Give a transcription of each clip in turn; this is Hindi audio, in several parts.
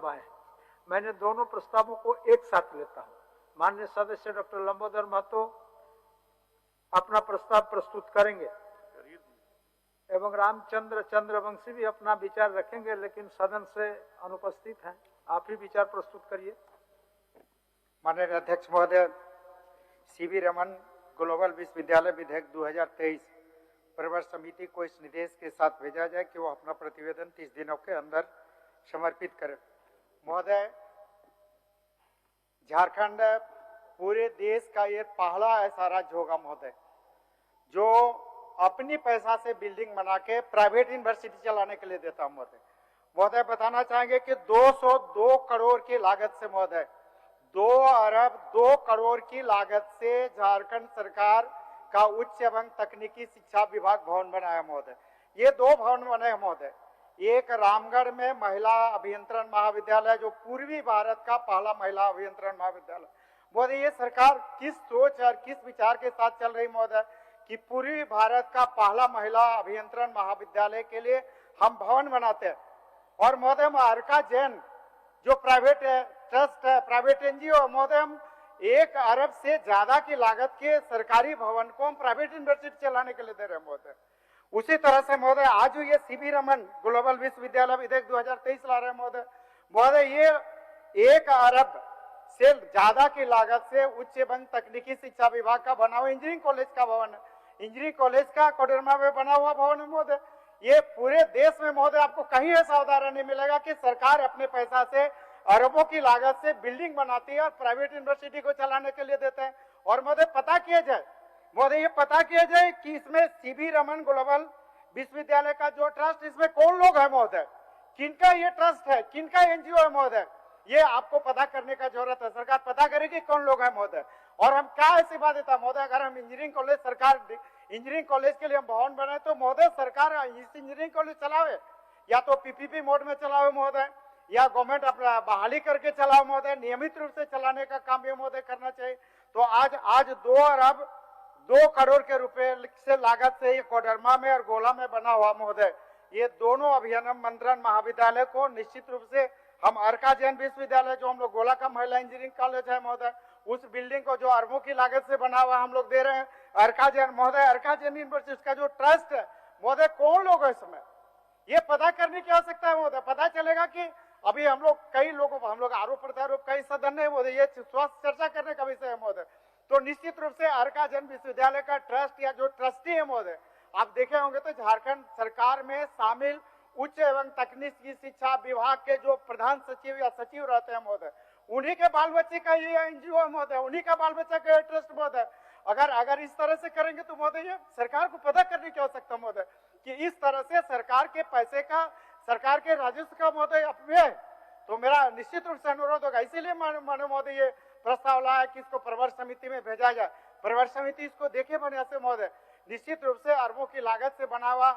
प्रस्ताव आए हैं। मैंने दोनों प्रस्तावों को एक साथ लेता हूं। माननीय सदस्य डॉक्टर लंबोदर महतो अपना प्रस्ताव प्रस्तुत करेंगे एवं रामचंद्र चंद्रवंशी भी अपना विचार रखेंगे, लेकिन सदन से अनुपस्थित हैं। आप ही विचार प्रस्तुत करिए। माननीय अध्यक्ष महोदय, सीवी रमन ग्लोबल विश्वविद्यालय विधेयक 2023 प्रवर समिति को इस निर्देश के साथ भेजा जाए कि वो अपना प्रतिवेदन 30 दिनों के अंदर समर्पित करे। महोदय, झारखंड पूरे देश का ये पहला ऐसा राज्य होगा महोदय जो अपनी पैसा से बिल्डिंग बना के प्राइवेट यूनिवर्सिटी चलाने के लिए देता हूं। महोदय बताना चाहेंगे कि 202 करोड़ की लागत से महोदय 2 अरब 2 करोड़ की लागत से झारखंड सरकार का उच्च एवं तकनीकी शिक्षा विभाग भवन बनाया महोदय। ये 2 भवन बने महोदय। एक रामगढ़ में महिला अभियंत्रण महाविद्यालय जो पूर्वी भारत का पहला महिला अभियंत्रण महाविद्यालय। महोदय, ये सरकार किस सोच और किस विचार के साथ चल रही महोदय कि पूर्वी भारत का पहला महिला अभियंत्रण महाविद्यालय के लिए हम भवन बनाते हैं। और महोदय, अर्का जैन जो प्राइवेट ट्रस्ट है, प्राइवेट एनजीओ, महोदय हम 1 अरब से ज्यादा की लागत के सरकारी भवन को हम प्राइवेट यूनिवर्सिटी चलाने के लिए दे रहे हैं महोदय। उसी तरह से महोदय आज ये सीवी रमन ग्लोबल विश्वविद्यालय विधेयक 2023 ला रहे हैं महोदय। महोदय, ये 1 अरब से ज्यादा की लागत से उच्च एवं तकनीकी शिक्षा विभाग का बना हुआ इंजीनियरिंग कॉलेज का भवन है। इंजीनियरिंग कॉलेज का कोडरमा में बना हुआ भवन है महोदय। ये पूरे देश में महोदय आपको कहीं ऐसा उदाहरण नहीं मिलेगा कि सरकार अपने पैसा से अरबों की लागत से बिल्डिंग बनाती है और प्राइवेट यूनिवर्सिटी को चलाने के लिए देते हैं। और महोदय पता किया जाए महोदय, ये पता किया जाए कि इसमें सीवी रमन ग्लोबल विश्वविद्यालय का जो ट्रस्ट, इसमें कौन लोग है महोदय, किनका ये ट्रस्ट है, किनका एनजीओ है महोदय, ये आपको पता करने का जरूरत है। सरकार पता करेगी कौन लोग है महोदय। और हम क्या ऐसी बात देता महोदय, अगर हम इंजीनियरिंग कॉलेज सरकार इंजीनियरिंग कॉलेज के लिए हम भवन बनाए तो महोदय सरकार इस इंजीनियरिंग कॉलेज चलावे, या तो पीपीपी मोड में चलावे महोदय, या गवर्नमेंट अपना बहाली करके चलाओ महोदय। नियमित रूप से चलाने का काम ये महोदय करना चाहिए। तो आज 2 अरब 2 करोड़ के रुपए से लागत से ये कोडरमा में और गोला में बना हुआ महोदय, ये दोनों अभियंत्रण महाविद्यालय को निश्चित रूप से हम अर्का जैन विश्वविद्यालय जो हम लोग गोला का महिला इंजीनियरिंग कॉलेज है महोदय, उस बिल्डिंग को जो अरबों की लागत से बना हुआ हम लोग दे रहे हैं अर्का जैन महोदय। अर्का जैन यूनिवर्सिटी का जो ट्रस्ट है महोदय, कौन लोग है इसमें, ये पता करने की आवश्यकता है महोदय। पता चलेगा कि अभी हम लोग कई लोगों हम लोग आरोप प्रत्यारोप कई सदन है महोदय, ये स्वास्थ्य चर्चा करने का विषय है महोदय। तो निश्चित रूप से अर्का जैन विश्वविद्यालय का ट्रस्ट या जो ट्रस्टी है महोदय, आप देखे होंगे तो झारखंड सरकार में शामिल उच्च एवं तकनीकी शिक्षा विभाग के जो प्रधान सचिव या सचिव रहते हैं महोदय, उन्हीं के बाल बच्चे का ये एनजीओ है महोदय, उन्हीं का बाल बच्चा का ट्रस्ट महोदय। अगर इस तरह से करेंगे तो महोदय ये सरकार को पता करने की आवश्यकता महोदय कि इस तरह से सरकार के पैसे का, सरकार के राजस्व का महोदय अपव्यय। तो मेरा निश्चित रूप से अनुरोध होगा, इसीलिए माननीय महोदय ये प्रस्ताव लाया कि इसको प्रवर समिति में भेजा जाए। प्रवर समिति इसको देखे बने से महोदय, निश्चित रूप से अरबों की लागत से बना हुआ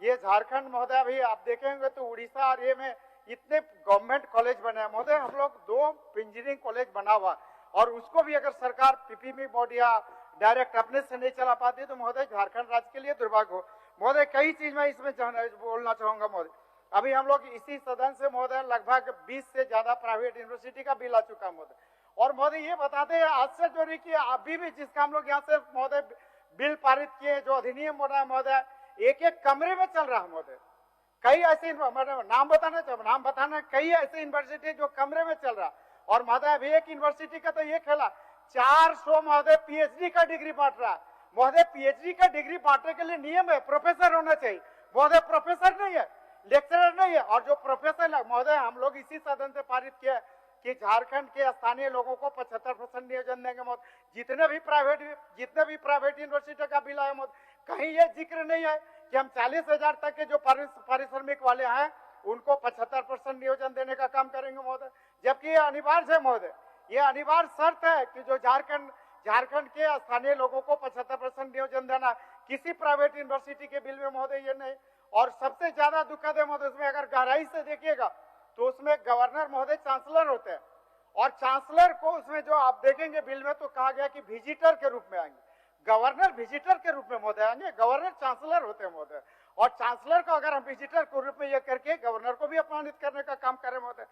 ये झारखंड महोदय, अभी आप देखेंगे तो उड़ीसा और ये में इतने गवर्नमेंट कॉलेज बने हैं महोदय। हम लोग 2 इंजीनियरिंग कॉलेज बना हुआ और उसको भी अगर सरकार पीपीपी बोर्ड या डायरेक्ट अपने से नहीं चला पाती तो महोदय झारखंड राज्य के लिए दुर्भाग्य हो महोदय। कई चीज मैं इसमें बोलना चाहूंगा महोदय। अभी हम लोग इसी सदन से महोदय लगभग 20 से ज्यादा प्राइवेट यूनिवर्सिटी का बिल आ चुका महोदय। और महोदय ये बताते हैं आश्चर्य जो रही कि अभी भी जिसका हम लोग यहाँ से महोदय बिल पारित किए, जो अधिनियम बना है महोदय, एक कमरे में चल रहा है महोदय। कई ऐसे नाम बताना कई ऐसे यूनिवर्सिटी जो कमरे में चल रहा। और महोदय अभी एक यूनिवर्सिटी का तो ये खेला 400 महोदय पीएचडी का डिग्री बांट रहा है महोदय। पीएचडी का डिग्री बांटने के लिए नियम है, प्रोफेसर होना चाहिए महोदय, प्रोफेसर नहीं है, लेक्चरर नहीं है। और जो प्रोफेसर महोदय हम लोग इसी सदन से पारित किया कि झारखंड के स्थानीय लोगों को 75% नियोजन देंगे महोदय। जितने भी प्राइवेट यूनिवर्सिटी का बिल आया महोदय, कहीं ये जिक्र नहीं है कि हम 40,000 तक के जो पारिश्रमिक वाले हैं उनको 75% नियोजन देने का काम करेंगे महोदय। जबकि ये अनिवार्य है महोदय, ये अनिवार्य शर्त है कि जो झारखंड के स्थानीय लोगों को 75% नियोजन देना, किसी प्राइवेट यूनिवर्सिटी के बिल में महोदय ये नहीं। और सबसे ज्यादा दुखद है महोदय, उसमें अगर गहराई से देखिएगा तो उसमें गवर्नर महोदय चांसलर होते हैं। और चांसलर को उसमें जो आप देखेंगे बिल में तो कहा गया कि विजिटर के रूप में आएंगे, गवर्नर विजिटर के रूप में महोदय आएंगे, गवर्नर चांसलर होते हैं महोदय। और चांसलर को अगर हम विजिटर के रूप में ये करके गवर्नर को भी अपमानित करने का काम कर रहे महोदय।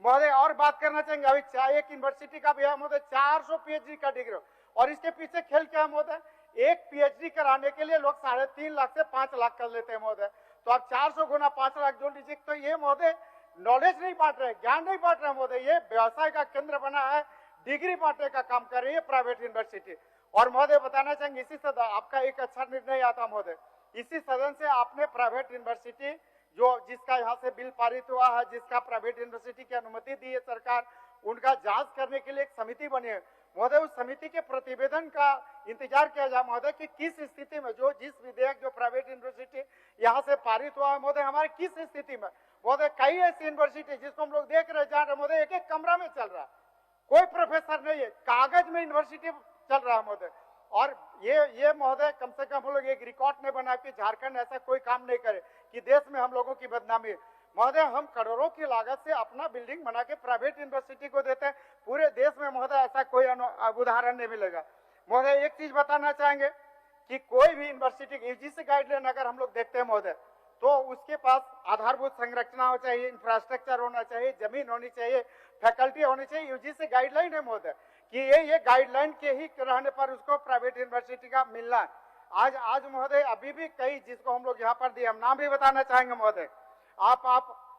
महोदय और बात करना चाहेंगे, अभी एक यूनिवर्सिटी का भी है महोदय 400 पीएचडी का डिग्री, और इसके पीछे खेल क्या है महोदय, एक पीएचडी कराने के लिए लोग 3.5 लाख से 5 लाख कर लेते हैं महोदय। तो आप 400 गुना 5 लाख जोड़ लीजिए, तो ये महोदय नॉलेज नहीं बांट रहे, ज्ञान नहीं बांट रहे महोदय, ये व्यवसाय का केंद्र बना है, डिग्री बांटने का काम कर रही है प्राइवेट यूनिवर्सिटी। और महोदय बताना चाहेंगे, इसी सदन आपका एक अच्छा निर्णय आता महोदय, इसी सदन से आपने प्राइवेट यूनिवर्सिटी जो जिसका यहाँ से बिल पारित हुआ है, जिसका प्राइवेट यूनिवर्सिटी की अनुमति दी है सरकार, उनका जांच करने के लिए एक समिति बनी है महोदय। उस समिति के प्रतिवेदन का इंतजार किया जाए महोदय कि किस स्थिति में जो जिस विधेयक जो प्राइवेट यूनिवर्सिटी यहाँ से पारित हुआ है महोदय, हमारे किस स्थिति में महोदय, कई ऐसी यूनिवर्सिटी जिसको हम लोग देख रहे जा रहे महोदय, एक एक कमरा में चल रहा है, कोई प्रोफेसर नहीं है, कागज में यूनिवर्सिटी चल रहा है महोदय। और ये महोदय कम से कम हम लोग एक रिकॉर्ड नहीं बना कि झारखंड ऐसा कोई काम नहीं करे कि देश में हम लोगों की बदनामी महोदय। हम करोड़ों की लागत से अपना बिल्डिंग बना के प्राइवेट यूनिवर्सिटी को देते हैं, पूरे देश में महोदय ऐसा कोई उदाहरण नहीं मिलेगा महोदय। एक चीज बताना चाहेंगे कि कोई भी यूनिवर्सिटी यूजीसी गाइडलाइन अगर हम लोग देखते हैं महोदय, तो उसके पास आधारभूत संरचना होना चाहिए, इंफ्रास्ट्रक्चर होना चाहिए, जमीन होनी चाहिए, फैकल्टी होनी चाहिए। यूजीसी गाइडलाइन है महोदय कि ये गाइडलाइन के ही रहने पर उसको प्राइवेट यूनिवर्सिटी का मिलना है। आज महोदय अभी भी कई जिसको हम लोग यहाँ पर दिए, हम नाम भी बताना चाहेंगे महोदय, आप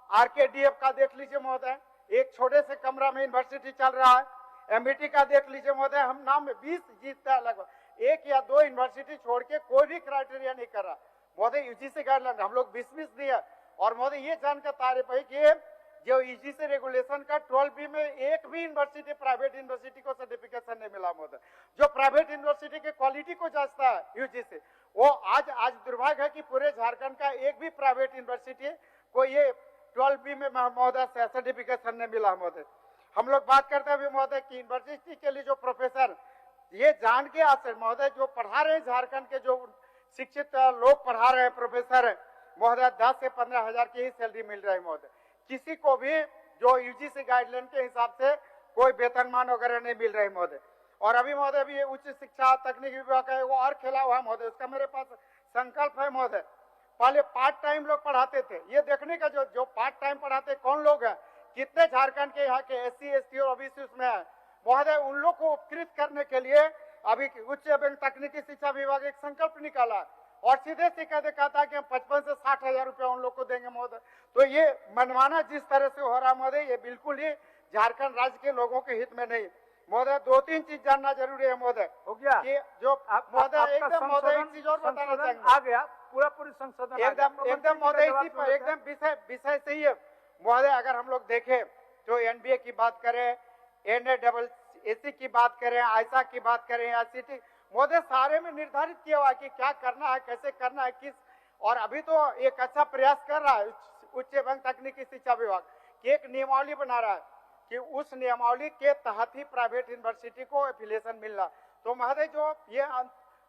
आरकेडीएफ का देख लीजिए महोदय, एक छोटे से कमरा में यूनिवर्सिटी चल रहा है। एमबीटी का देख लीजिए महोदय, हम नाम में 20 जीतता है लगभग, 1 या 2 यूनिवर्सिटी छोड़ के कोई भी क्राइटेरिया नहीं कर रहा महोदय। यूजीसी गाइडलाइन हम लोग 20 दिया, और महोदय ये जानकर तारीफ है कि जो यूजीसी रेगुलेशन का 12B में एक भी यूनिवर्सिटी प्राइवेट यूनिवर्सिटी को सर्टिफिकेशन नहीं मिला महोदय। जो प्राइवेट यूनिवर्सिटी के क्वालिटी को जांचता है यूजीसी, वो आज दुर्भाग्य है कि पूरे झारखंड का एक भी प्राइवेट यूनिवर्सिटी को ये 12B में महोदय सर्टिफिकेशन नहीं मिला महोदय। हम लोग बात करते हैं महोदय की यूनिवर्सिटी के लिए जो प्रोफेसर ये जान के आसर महोदय जो पढ़ा रहे हैं, झारखंड के जो शिक्षित लोग पढ़ा रहे हैं प्रोफेसर महोदय, 10 से 15 हजार की ही सैलरी मिल रही है महोदय। किसी को भी जो यूजीसी गाइडलाइन के हिसाब से कोई वेतनमान वगैरह नहीं मिल रही महोदय। और अभी महोदय भी उच्च शिक्षा तकनीकी विभाग है वो और खेला हुआ महोदय, उसका मेरे पास संकल्प है महोदय। पहले पार्ट टाइम लोग पढ़ाते थे, ये देखने का जो पार्ट टाइम पढ़ाते कौन लोग हैं, कितने झारखंड के यहाँ के एससी एसटी और ओबीसी उसमें है महोदय। उन लोग को उपकृत करने के लिए अभी उच्च एवं तकनीकी शिक्षा विभाग एक संकल्प निकाला और सीधे कहता है कि हम 55 से 60 हजार रुपया उन लोग को देंगे महोदय। तो ये मनमाना जिस तरह से हो रहा महोदय, ये बिल्कुल ही झारखंड राज्य के लोगों के हित में नहीं महोदय। 2-3 चीज जानना जरूरी है महोदय। हो गया कि जो महोदय एकदम महोदय एक चीज और बताना चाहेंगे, आ गया पूरी संशोधन एकदम महोदय इसी पर एकदम विषय सही है महोदय। अगर हम लोग देखें तो एनबीए की बात करें, NAAAC की बात करें, आयसा की बात करें, ICT महोदय, सारे में निर्धारित किया हुआ कि क्या करना है, कैसे करना है, किस। और अभी तो एक अच्छा प्रयास कर रहा है उच्च एवं तकनीकी शिक्षा विभाग कि एक नियमावली बना रहा है कि उस नियमावली के तहत ही प्राइवेट यूनिवर्सिटी को एफिलिएशन मिलना। तो महोदय जो ये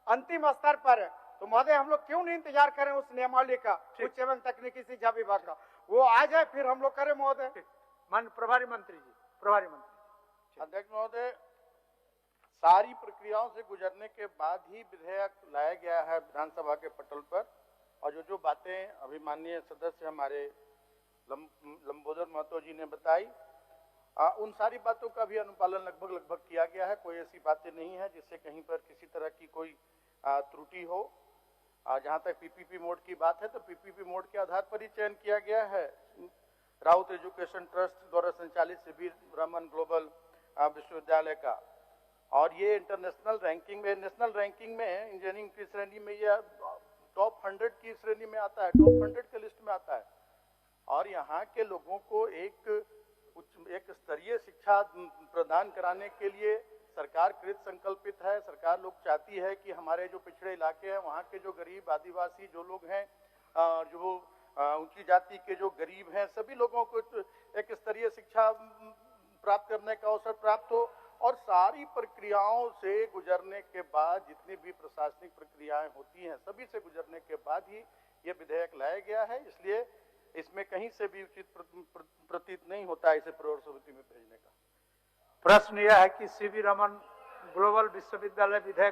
अंतिम स्तर पर है, तो महोदय हम लोग क्यों नहीं इंतजार करें उस नियमावली का, उच्च एवं तकनीकी शिक्षा विभाग का, वो आ जाए फिर हम लोग करें महोदय। प्रभारी मंत्री जी, प्रभारी मंत्री। अध्यक्ष महोदय, सारी प्रक्रियाओं से गुजरने के बाद ही विधेयक लाया गया है विधानसभा के पटल पर, और जो बातें अभी माननीय सदस्य हमारे लंबोदर महतो जी ने बताई, उन सारी बातों का भी अनुपालन लगभग किया गया है। कोई ऐसी बातें नहीं है जिससे कहीं पर किसी तरह की कोई त्रुटि हो। जहां तक पीपीपी मोड की बात है, तो पीपीपी मोड के आधार पर ही चयन किया गया है। राउत एजुकेशन ट्रस्ट द्वारा संचालित सीवी रमन ग्लोबल विश्वविद्यालय का, और ये इंटरनेशनल रैंकिंग में, नेशनल रैंकिंग में इंजीनियरिंग की श्रेणी में यह टॉप 100 की श्रेणी में आता है, टॉप 100 के लिस्ट में आता है। और यहाँ के लोगों को एक स्तरीय शिक्षा प्रदान कराने के लिए सरकार कृत संकल्पित है। सरकार लोग चाहती है कि हमारे जो पिछड़े इलाके हैं, वहाँ के जो गरीब आदिवासी जो लोग हैं, जो ऊंची जाति के जो गरीब हैं, सभी लोगों को एक स्तरीय शिक्षा प्राप्त करने का अवसर प्राप्त हो। और सारी प्रक्रियाओं से गुजरने के बाद, जितनी भी प्रशासनिक प्रक्रियाएं होती हैं, सभी से गुजरने के बाद ही ये विधेयक लाया गया है। इसलिए इसमें कहीं से भी उचित प्रतीत नहीं होता इसे प्रवर समिति में भेजने का। प्रश्न यह है कि सीवी रमन ग्लोबल विश्वविद्यालय विधेयक